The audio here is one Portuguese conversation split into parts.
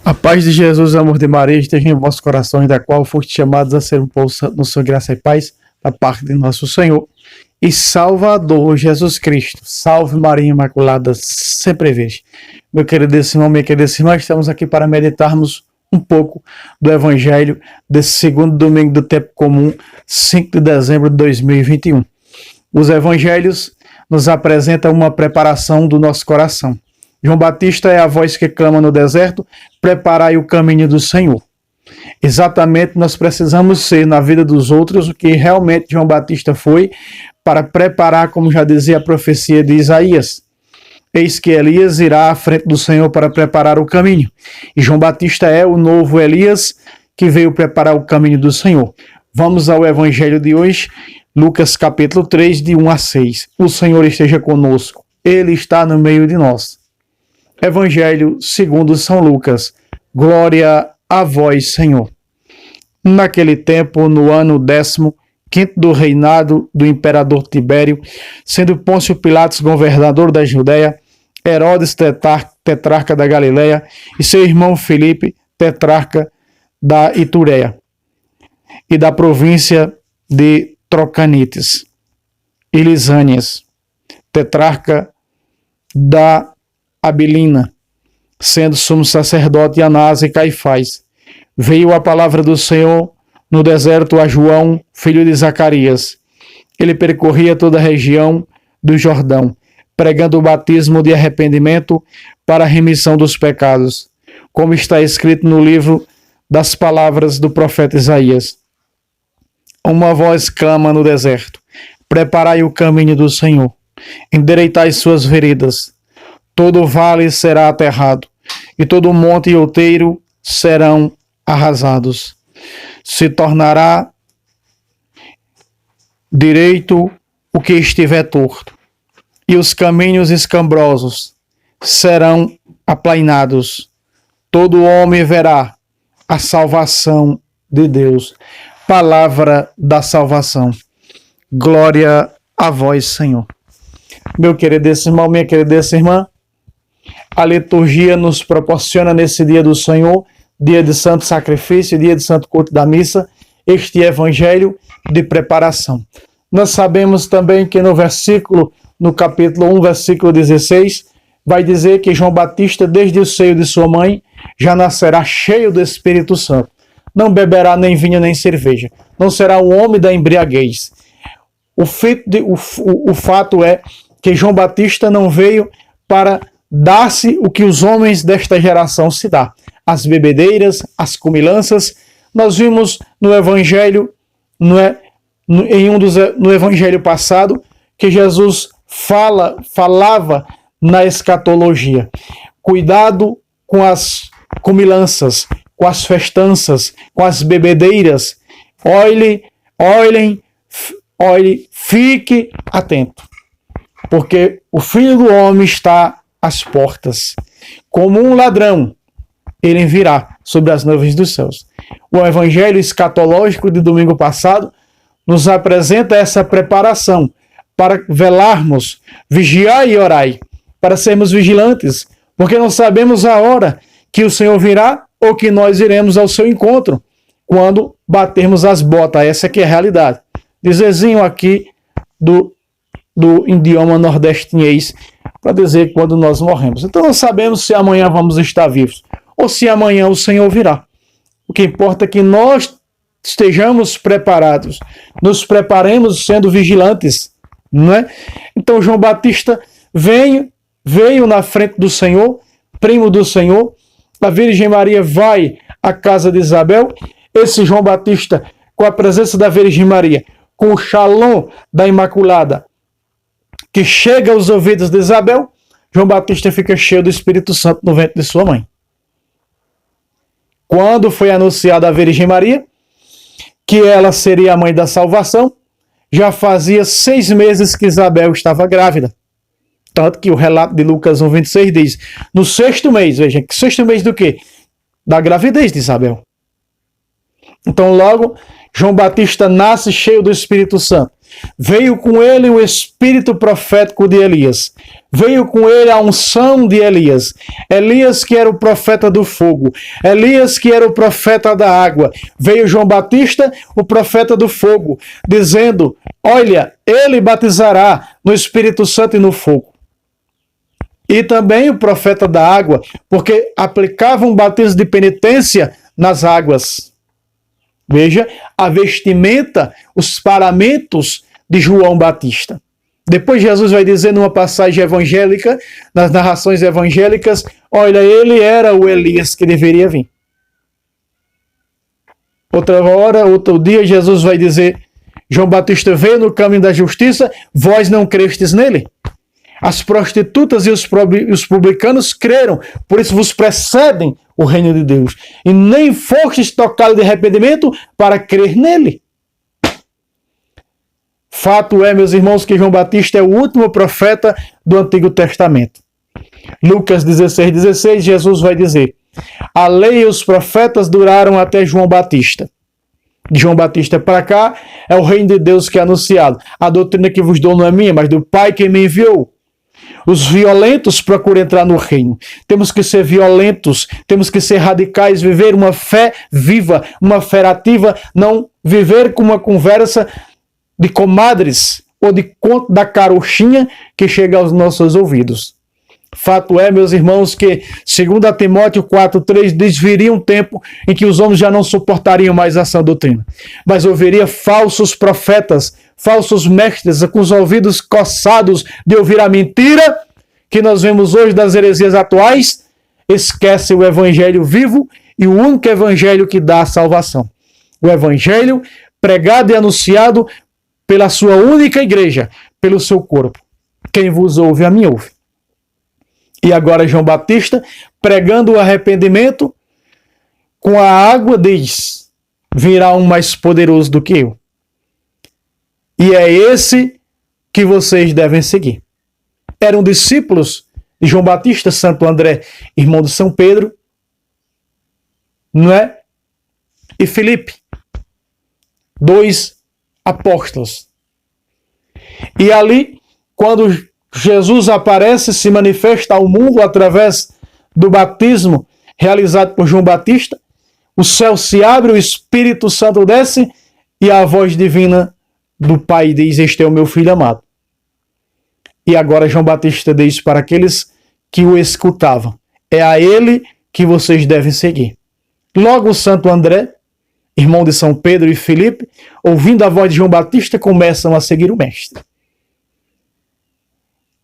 A paz de Jesus, o amor de Maria, esteja em vossos corações, da qual fostes chamados a ser um povo santo no sua graça e paz, da parte de nosso Senhor e Salvador Jesus Cristo. Salve Maria Imaculada, sempre virgem. Meu queridíssimo irmão, minha queridíssima irmã, estamos aqui para meditarmos um pouco do Evangelho desse segundo domingo do tempo comum, 5 de dezembro de 2021. Os Evangelhos nos apresentam uma preparação do nosso coração. João Batista é a voz que clama no deserto: preparai o caminho do Senhor. Exatamente, nós precisamos ser na vida dos outros o que realmente João Batista foi, para preparar, como já dizia a profecia de Isaías. Eis que Elias irá à frente do Senhor para preparar o caminho. E João Batista é o novo Elias que veio preparar o caminho do Senhor. Vamos ao Evangelho de hoje, Lucas capítulo 3, de 1 a 6. O Senhor esteja conosco, Ele está no meio de nós. Evangelho segundo São Lucas. Glória a vós, Senhor. Naquele tempo, no ano 15º do reinado do imperador Tibério, sendo Pôncio Pilatos governador da Judéia, Herodes tetrarca da Galileia e seu irmão Filipe, tetrarca da Itureia e da província de Trocanites, e Lisânias, tetrarca da Abilina, sendo sumo sacerdote Anás e Caifás. Veio a palavra do Senhor no deserto a João, filho de Zacarias. Ele percorria toda a região do Jordão, pregando o batismo de arrependimento para a remissão dos pecados, como está escrito no livro das palavras do profeta Isaías. Uma voz clama no deserto: preparai o caminho do Senhor, endireitai suas veredas. Todo vale será aterrado, e todo monte e outeiro serão arrasados. Se tornará direito o que estiver torto, e os caminhos escambrosos serão aplainados. Todo homem verá a salvação de Deus. Palavra da salvação. Glória a vós, Senhor. Meu queridíssimo irmão, minha queridíssima irmã, a liturgia nos proporciona nesse dia do Senhor, dia de santo sacrifício, dia de santo culto da missa, este evangelho de preparação. Nós sabemos também que no capítulo 1, versículo 16, vai dizer que João Batista, desde o seio de sua mãe, já nascerá cheio do Espírito Santo. Não beberá nem vinho nem cerveja. Não será o homem da embriaguez. O fato é que João Batista não veio para dar-se o que os homens desta geração se dá: as bebedeiras, as comilanças. Nós vimos no Evangelho, no Evangelho passado, que Jesus falava na escatologia. Cuidado com as comilanças, com as festanças, com as bebedeiras. Olhem, fique atento, porque o Filho do Homem está às portas. Como um ladrão, ele virá sobre as nuvens dos céus. O Evangelho escatológico de domingo passado nos apresenta essa preparação para velarmos, vigiai e orai, para sermos vigilantes, porque não sabemos a hora que o Senhor virá ou que nós iremos ao seu encontro quando batermos as botas. Essa que é a realidade. Dizerzinho aqui do idioma nordestinês, para dizer quando nós morremos. Então não sabemos se amanhã vamos estar vivos ou se amanhã o Senhor virá. O que importa é que nós estejamos preparados, nos preparemos sendo vigilantes, não é? Então João Batista veio na frente do Senhor, primo do Senhor. A Virgem Maria vai à casa de Isabel. Esse João Batista, com a presença da Virgem Maria, com o Shalom da Imaculada, que chega aos ouvidos de Isabel, João Batista fica cheio do Espírito Santo no ventre de sua mãe. Quando foi anunciada a Virgem Maria que ela seria a mãe da salvação, já fazia 6 meses que Isabel estava grávida. Tanto que o relato de Lucas 1,26 diz: no 6º mês, veja, que 6º mês do quê? Da gravidez de Isabel. Então logo, João Batista nasce cheio do Espírito Santo. Veio com ele o espírito profético de Elias. Veio com ele a unção de Elias. Elias que era o profeta do fogo. Elias que era o profeta da água. Veio João Batista, o profeta do fogo, dizendo: olha, ele batizará no Espírito Santo e no fogo. E também o profeta da água, porque aplicava um batismo de penitência nas águas. Veja a vestimenta, os paramentos de João Batista. Depois Jesus vai dizer numa passagem evangélica, nas narrações evangélicas, olha, ele era o Elias que deveria vir. Outra hora, outro dia, Jesus vai dizer, João Batista veio no caminho da justiça, vós não crestes nele. As prostitutas e os publicanos creram, por isso vos precedem o reino de Deus. E nem fostes tocados de arrependimento para crer nele. Fato é, meus irmãos, que João Batista é o último profeta do Antigo Testamento. Lucas 16:16, Jesus vai dizer: a lei e os profetas duraram até João Batista. De João Batista para cá, é o reino de Deus que é anunciado. A doutrina que vos dou não é minha, mas do Pai que me enviou. Os violentos procuram entrar no reino. Temos que ser violentos, temos que ser radicais, viver uma fé viva, uma fé ativa, não viver com uma conversa de comadres ou de conto da carochinha que chega aos nossos ouvidos. Fato é, meus irmãos, que 2 Timóteo 4:3 diz: viria um tempo em que os homens já não suportariam mais essa doutrina, mas ouviria falsos profetas, falsos mestres, com os ouvidos coçados de ouvir a mentira que nós vemos hoje das heresias atuais. Esquece o evangelho vivo e o único evangelho que dá a salvação. O evangelho pregado e anunciado pela sua única igreja, pelo seu corpo. Quem vos ouve, a mim ouve. E agora João Batista, pregando o arrependimento, com a água diz: virá um mais poderoso do que eu. E é esse que vocês devem seguir. Eram discípulos de João Batista, Santo André, irmão de São Pedro, não é? E Filipe, 2 apóstolos. E ali, quando Jesus aparece, se manifesta ao mundo através do batismo realizado por João Batista, o céu se abre, o Espírito Santo desce e a voz divina do Pai diz: este é o meu Filho amado. E agora João Batista diz para aqueles que o escutavam: é a ele que vocês devem seguir. Logo Santo André, irmão de São Pedro e Filipe, ouvindo a voz de João Batista, começam a seguir o Mestre.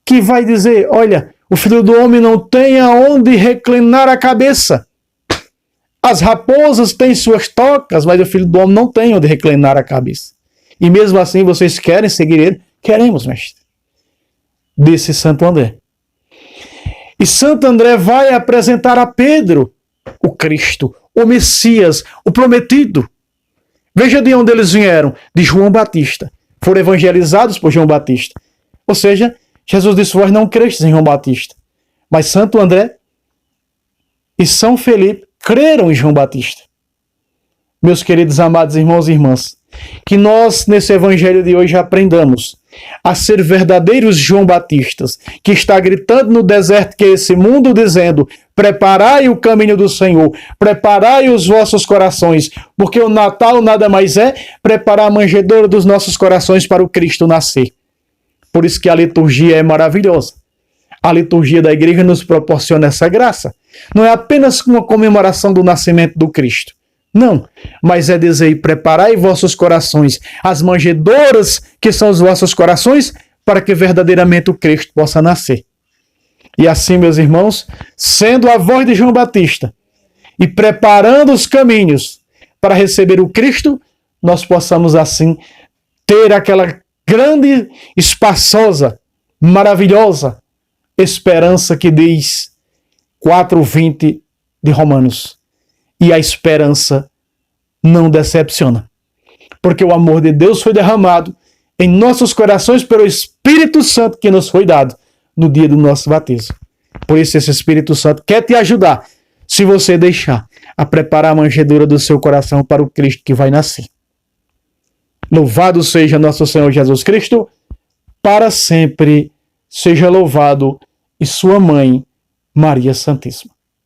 Que vai dizer: olha, o Filho do Homem não tem aonde reclinar a cabeça. As raposas têm suas tocas, mas o Filho do Homem não tem onde reclinar a cabeça. E mesmo assim vocês querem seguir ele? Queremos, mestre. Disse Santo André. E Santo André vai apresentar a Pedro o Cristo, o Messias, o prometido. Veja de onde eles vieram: de João Batista. Foram evangelizados por João Batista. Ou seja, Jesus disse: vós não crestes em João Batista. Mas Santo André e São Felipe creram em João Batista. Meus queridos amados irmãos e irmãs, que nós nesse evangelho de hoje aprendamos a ser verdadeiros João Batistas, que está gritando no deserto que é esse mundo, dizendo: preparai o caminho do Senhor, preparai os vossos corações, porque o Natal nada mais é preparar a manjedoura dos nossos corações para o Cristo nascer. Por isso que a liturgia é maravilhosa. A liturgia da igreja nos proporciona essa graça. Não é apenas uma comemoração do nascimento do Cristo. Não, mas é dizer: preparai vossos corações, as manjedouras que são os vossos corações, para que verdadeiramente o Cristo possa nascer. E assim, meus irmãos, sendo a voz de João Batista e preparando os caminhos para receber o Cristo, nós possamos assim ter aquela grande, espaçosa, maravilhosa esperança que diz 4:20 de Romanos. E a esperança não decepciona, porque o amor de Deus foi derramado em nossos corações pelo Espírito Santo que nos foi dado no dia do nosso batismo. Por isso esse Espírito Santo quer te ajudar, se você deixar, a preparar a manjedoura do seu coração para o Cristo que vai nascer. Louvado seja nosso Senhor Jesus Cristo, para sempre seja louvado, e sua mãe, Maria Santíssima.